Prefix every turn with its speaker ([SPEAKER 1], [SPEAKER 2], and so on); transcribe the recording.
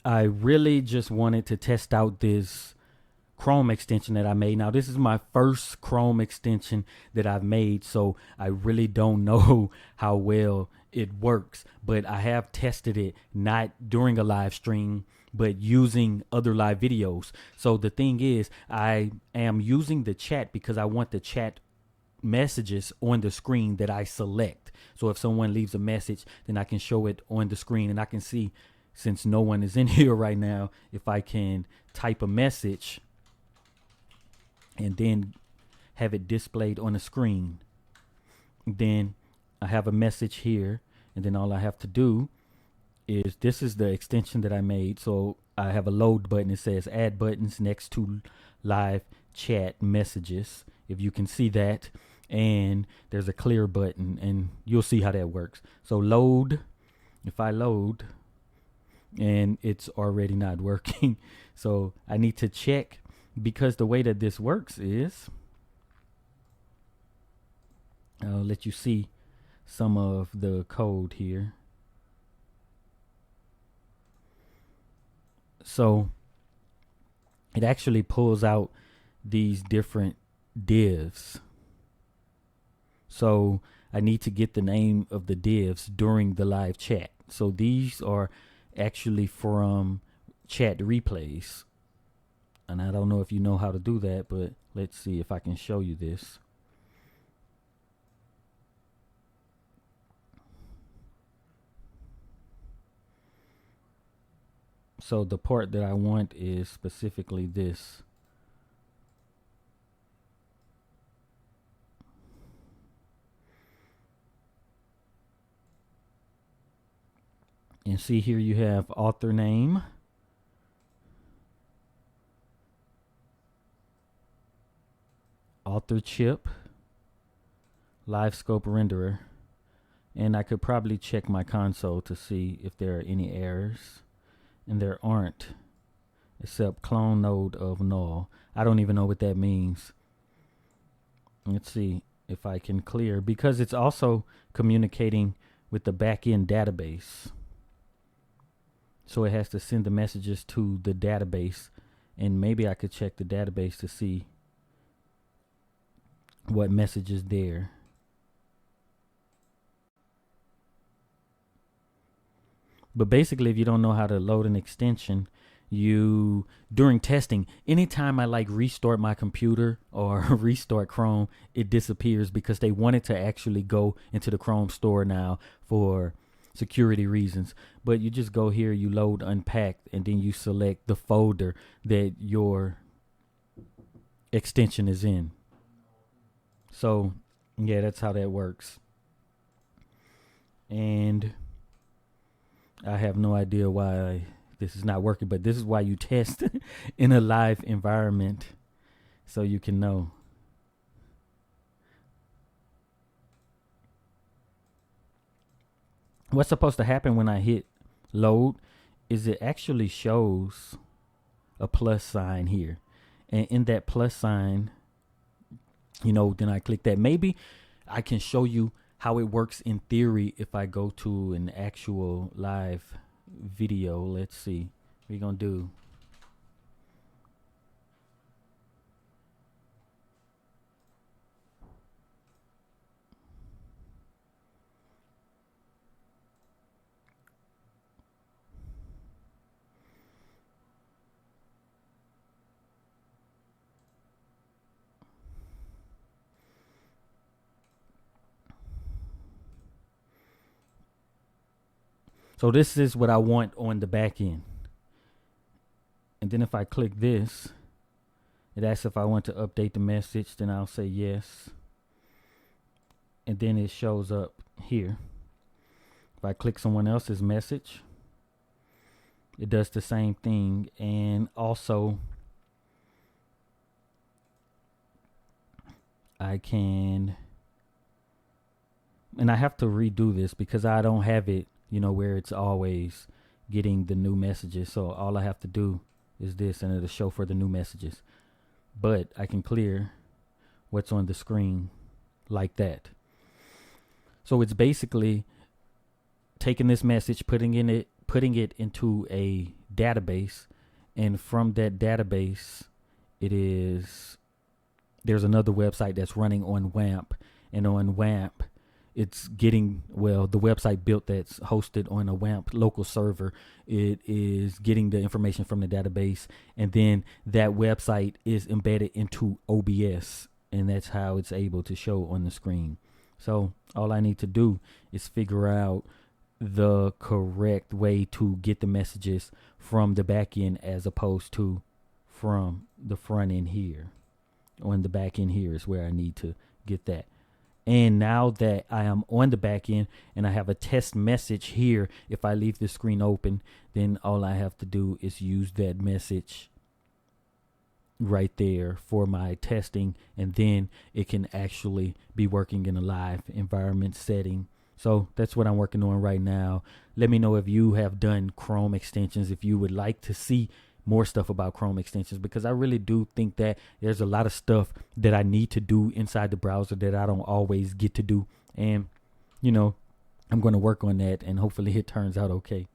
[SPEAKER 1] I really just wanted to test out this Chrome extension that I made. Now, this is my first Chrome extension that I've made, so I really don't know how well it works, but I have tested it not during a live stream, but using other live videos. So the thing is, I am using the chat because I want the chat messages on the screen that I select. So if someone leaves a message, then I can show it on the screen, and I can see, since no one is in here right now, if I can type a message and then have it displayed on the screen. Then I have a message here, and then all I have to do is, this is the extension that I made. So I have a load button. It says add buttons next to live chat messages, if you can see that. And there's a clear button, and you'll see how that works. So load, if I load, and it's already not working. So I need to check, because the way that this works is, I'll let you see some of the code here. So it actually pulls out these different divs. So I need to get the name of the divs during the live chat. So these are actually from chat replays. And I don't know if you know how to do that, but let's see if I can show you this. So the part that I want is specifically this. And see, here you have author name, author chip, live scope renderer, and I could probably check my console to see if there are any errors, and there aren't, except clone node of null. I don't even know what that means. Let's see if I can clear, because it's also communicating with the backend database. So it has to send the messages to the database, and maybe I could check the database to see what message is there. But basically, if you don't know how to load an extension, during testing, anytime I like restart my computer or restart Chrome, it disappears, because they want it to actually go into the Chrome store now for security reasons. But you just go here, you load unpacked, and then you select the folder that your extension is in. So yeah, that's how that works. And I have no idea why this is not working, but this is why you test in a live environment, so you can know. What's supposed to happen when I hit load is it actually shows a plus sign here. And in that plus sign, then I click that. Maybe I can show you how it works in theory if I go to an actual live video. Let's see. What are you going to do? So this is what I want on the back end. And then if I click this, it asks if I want to update the message. Then I'll say yes. And then it shows up here. If I click someone else's message, it does the same thing. And also, I can, and I have to redo this because I don't have it, where it's always getting the new messages. So all I have to do is this, and it'll show for the new messages. But I can clear what's on the screen like that. So it's basically taking this message, putting it into a database, and from that database, there's another website that's running on WAMP, and on WAMP, it's getting, well, the website built that's hosted on a WAMP local server. It is getting the information from the database, and then that website is embedded into OBS, and that's how it's able to show on the screen. So all I need to do is figure out the correct way to get the messages from the back end as opposed to from the front end here. On the back end here is where I need to get that. And now that I am on the back end and I have a test message here, if I leave the screen open, then all I have to do is use that message right there for my testing, and then it can actually be working in a live environment setting. So that's what I'm working on right now. Let me know if you have done Chrome extensions, if you would like to see more stuff about Chrome extensions, because I really do think that there's a lot of stuff that I need to do inside the browser that I don't always get to do. And, I'm going to work on that, and hopefully it turns out okay.